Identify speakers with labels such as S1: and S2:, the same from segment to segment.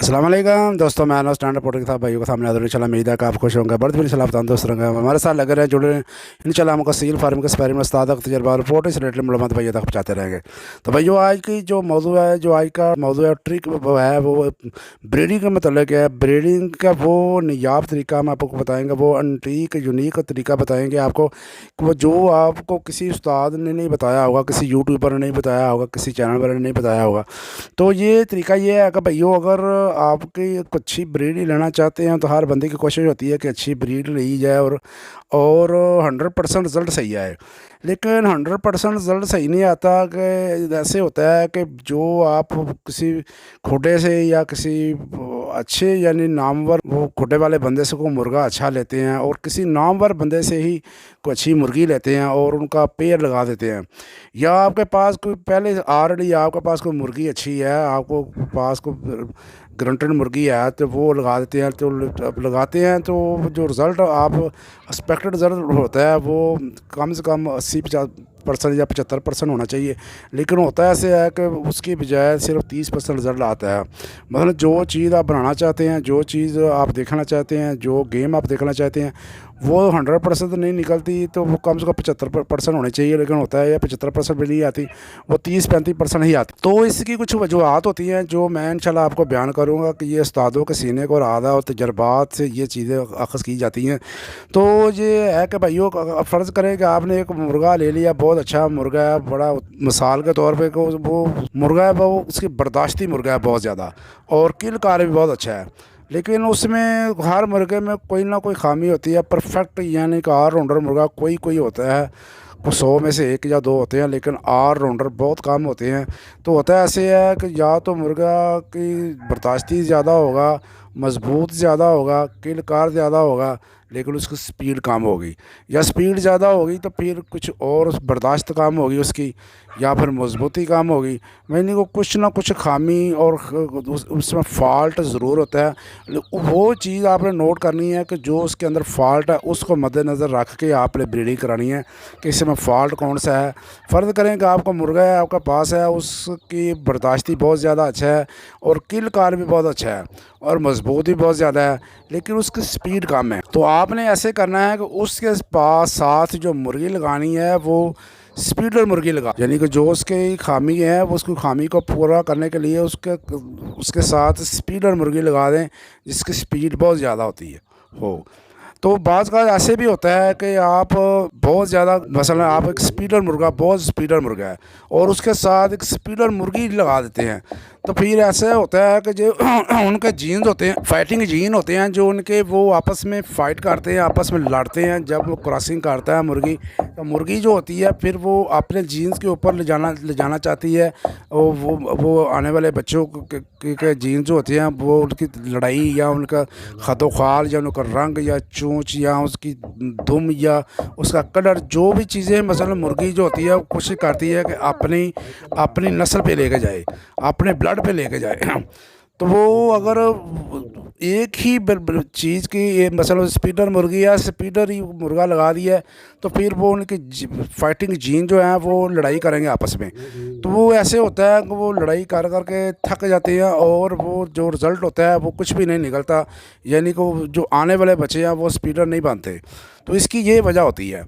S1: अस्सलाम वालेकुम दोस्तों, मैं अनस स्टैंड रिपोर्टर के साथ भाइयों के सामने हाजिर हूं। इंशाल्लाह उम्मीद है कि आप खुश होंगे, बर्द भी इंशाल्लाह तंदुरुस्त रहेंगे। हमारे साथ लगे रहे जुड़े इंशाल्लाह हमको सील फार्म के स्पायर में उस्ताद का तजर्बा रिपोर्ट इस रिलेटेड मालूमात भैया तक पहुँचाते रहेंगे। तो भैया आज की जो मौजू है, जो आज का मौजू है ट्रिक वो है, वो ब्रीडिंग का मतलब है। ब्रीडिंग का वो नायाब तरीका हम आपको बताएँगे, वो अनटीक यूनिक तरीका बताएँगे आपको कि वो जो आपको किसी उस्ताद ने नहीं बताया होगा, किसी यूट्यूबर ने नहीं बताया होगा, किसी चैनल वाले ने नहीं बताया होगा। तो ये तरीका ये है कि भैया अगर आपकी एक अच्छी ब्रीड ही लेना चाहते हैं तो हर बंदे की कोशिश होती है कि अच्छी ब्रीड ली जाए और 100% रिज़ल्ट सही आए। लेकिन 100% रिज़ल्ट सही नहीं आता कि ऐसे होता है कि जो आप किसी खुडे से या किसी अच्छे यानी नामवर वो खुडे वाले बंदे से कोई मुर्गा अच्छा लेते हैं और किसी नामवर बंदे से ही कोई अच्छी मुर्गी लेते हैं और उनका पेयर लगा देते हैं। या आपके पास कोई पहले ऑलरेडी आपके पास कोई मुर्गी अच्छी है, आपको पास को ग्रंटेड मुर्गी है तो वो लगा देते हैं। तो अब लगाते हैं तो जो रिज़ल्ट आप एक्सपेक्टेड रिज़ल्ट होता है वो कम से कम 80-50% या 75% होना चाहिए। लेकिन होता ऐसे है कि उसकी बजाय सिर्फ 30% रिज़ल्ट आता है। मतलब जो चीज़ आप बनाना चाहते हैं, जो चीज़ आप देखना चाहते हैं, जो गेम आप देखना चाहते हैं, वो 100% नहीं निकलती तो वो कम से कम 75% होनी चाहिए। लेकिन होता है या 75% भी नहीं आती, वो 30-35% ही आती। तो इसकी कुछ वजूहत होती हैं जो मैं इंशाल्लाह आपको बयान करूँगा कि ये उस्तादों के सीने को आदा और तजर्बात से ये चीज़ें अख़ज़ की जाती हैं। तो ये है कि भाइयों फ़र्ज़ करें कि आपने एक मुर्गा ले लिया, बहुत अच्छा मुर्गा है, बड़ा मिसाल के तौर पे को वो मुर्गा है, वो उसकी बर्दाश्ती मुर्गा है बहुत ज़्यादा और किल कार भी बहुत अच्छा है। लेकिन उसमें हर मुर्गे में कोई ना कोई खामी होती है। परफेक्ट यानी कि ऑलराउंडर मुर्गा कोई कोई होता है, वो 100 में से 1 या 2 होते हैं, लेकिन ऑलराउंडर बहुत कम होते हैं। तो होता है ऐसे है कि या तो मुर्गा की बर्दाश्ती ज़्यादा होगा, मज़बूत ज़्यादा होगा, किल कार ज़्यादा होगा, लेकिन उसकी स्पीड कम होगी। या स्पीड ज़्यादा होगी तो फिर कुछ और बर्दाश्त कम होगी उसकी, या फिर मजबूती कम होगी। मैंने को कुछ ना कुछ खामी और उसमें फ़ॉल्ट ज़रूर होता है। वो चीज़ आपने नोट करनी है कि जो उसके अंदर फ़ॉल्ट है उसको मद्देनज़र रख के आपने ब्रीडिंग करानी है कि इसमें फ़ॉल्ट कौन सा है। फ़र्ज़ करें कि आपका मुर्गा है, आपका पास है, उसकी बर्दाश्ती बहुत ज़्यादा अच्छा है और किल कार भी बहुत अच्छा है और मज़बूत भी बहुत ज़्यादा है, लेकिन उसकी स्पीड कम है। तो आपने ऐसे करना है कि उसके पास साथ जो मुर्गी लगानी है वो स्पीडर मुर्गी लगा, यानी कि जो उसकी खामी है वो उसकी खामी को पूरा करने के लिए उसके साथ स्पीडर मुर्गी लगा दें जिसकी स्पीड बहुत ज़्यादा होती है हो। तो बाज़ का ऐसे भी होता है कि आप बहुत ज़्यादा मसलन आप एक स्पीडर मुर्गा, बहुत स्पीडर मुर्गा है और उसके साथ एक स्पीडर मुर्गी लगा देते हैं। तो फिर ऐसा होता है कि जो उनके जीन्स होते हैं, फाइटिंग जीन होते हैं, जो उनके वो आपस में फ़ाइट करते हैं, आपस में लड़ते हैं। जब वो क्रॉसिंग करता है मुर्गी, तो मुर्गी जो होती है फिर वो अपने जीन्स के ऊपर ले जाना चाहती है। और वो आने वाले बच्चों के जीन्स जो होते हैं वो उनकी लड़ाई या उनका खदोखाल या उनका रंग या चोंच या उसकी दुम या उसका कलर, जो भी चीज़ें मसलन मुर्गी जो होती है वो कोशिश करती है कि अपनी अपनी नस्ल पे लेके जाए, अपने ब्लड पे लेके जाए। तो वो अगर एक ही चीज़ की ये मसलन स्पीडर मुर्गी या स्पीडर ही मुर्गा लगा दिया है तो फिर वो उनकी फाइटिंग जीन जो है वो लड़ाई करेंगे आपस में। तो वो ऐसे होता है कि वो लड़ाई कर कर के थक जाते हैं और वो जो रिज़ल्ट होता है वो कुछ भी नहीं निकलता, यानी कि जो आने वाले बच्चे हैं वो स्पीडर नहीं बनते। तो इसकी ये वजह होती है।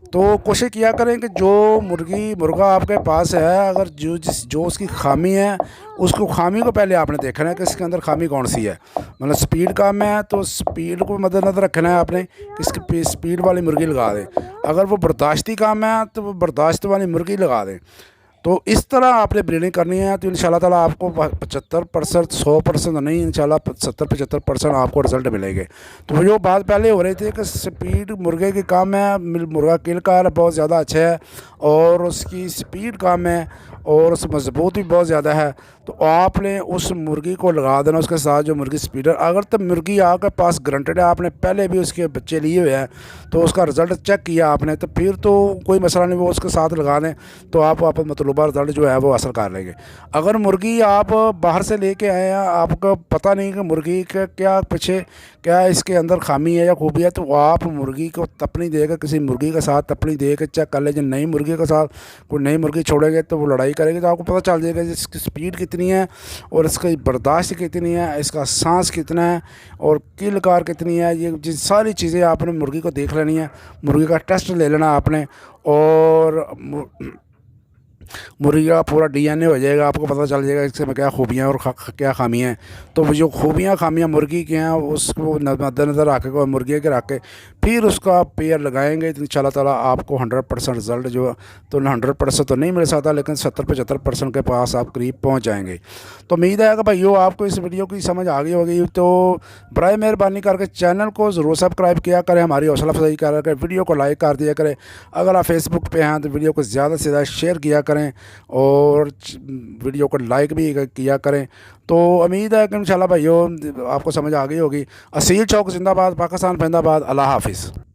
S1: तो कोशिश किया करें कि जो मुर्गा आपके पास है, अगर जो उसकी खामी है उसको खामी को पहले आपने देखना है कि इसके अंदर खामी कौन सी है। मतलब स्पीड कम है तो स्पीड को मद्देनज़र रखना है आपने कि इसकी स्पीड वाली मुर्गी लगा दें। अगर वो बर्दाश्ती कम है तो वो बर्दाश्त वाली मुर्गी लगा दें। तो इस तरह आपने ब्रीडिंग करनी है तो इंशाल्लाह ताला आपको 75%, 100% नहीं, इंशाल्लाह 70-75% आपको रिज़ल्ट मिलेंगे। तो जो बात पहले हो रही थी कि स्पीड मुर्गे की कम है, मुर्गा किल कार बहुत ज़्यादा अच्छा है और उसकी स्पीड कम है और उस मजबूत भी बहुत ज़्यादा है, तो आपने उस मुर्गी को लगा देना उसके साथ जो मुर्गी स्पीडर। अगर तो मुर्गी आपके पास ग्रंटेड है, आपने पहले भी उसके बच्चे लिए हुए हैं तो उसका रिज़ल्ट चेक किया आपने, तो फिर तो कोई मसला नहीं, वो उसके साथ लगा दें तो आप वापस मतलब बरोबर रिजल्ट जो है वो हासिल कर लेंगे। अगर मुर्गी आप बाहर से लेके आए हैं, आपको पता नहीं कि मुर्गी का क्या पीछे क्या इसके अंदर खामी है या खूबी है, तो आप मुर्गी को तपनी देकर किसी मुर्गी के साथ तपनी दे के चेक कर लीजिए। नई मुर्गी के साथ कोई नई मुर्गी छोड़ेंगे तो वो लड़ाई करेगी, तो आपको पता चल जाएगा इसकी स्पीड कितनी है और इसकी बर्दाश्त कितनी है, इसका सांस कितना है और किलकार कितनी है। ये सारी चीज़ें आपने मुर्गी को देख लेनी है, मुर्गी का टेस्ट ले लेना आपने, और मुर्गी का पूरा डीएनए हो जाएगा, आपको पता चल जाएगा इसमें क्या खूबियाँ और क्या खामियाँ हैं। तो वो जो खूबियाँ खामियाँ मुर्गी की हैं उसको मद्देनज़र रख के और मुर्गी के रख के फिर उसका पेयर लगाएंगे, तो इंशाल्लाह ताला आपको 100% रिज़ल्ट जो तो 100% तो नहीं मिल सकता, लेकिन 70-75% के पास आप करीब पहुँच जाएंगे। तो उम्मीद है कि भाइयों आपको इस वीडियो की समझ आ गई होगी। तो बराए मेहरबानी करके चैनल को ज़रूर सब्सक्राइब किया करें, हमारी हौसला अफजाई करके वीडियो को लाइक कर दिया करें। अगर आप फेसबुक पे हैं तो वीडियो को ज़्यादा से ज़्यादा शेयर किया करें और वीडियो को लाइक भी किया करें। तो उम्मीद है कि इंशाल्लाह भाइयों आपको समझ आ गई होगी। असील चौक जिंदाबाद, पाकिस्तान जिंदाबाद। अल्लाह हाफिज़।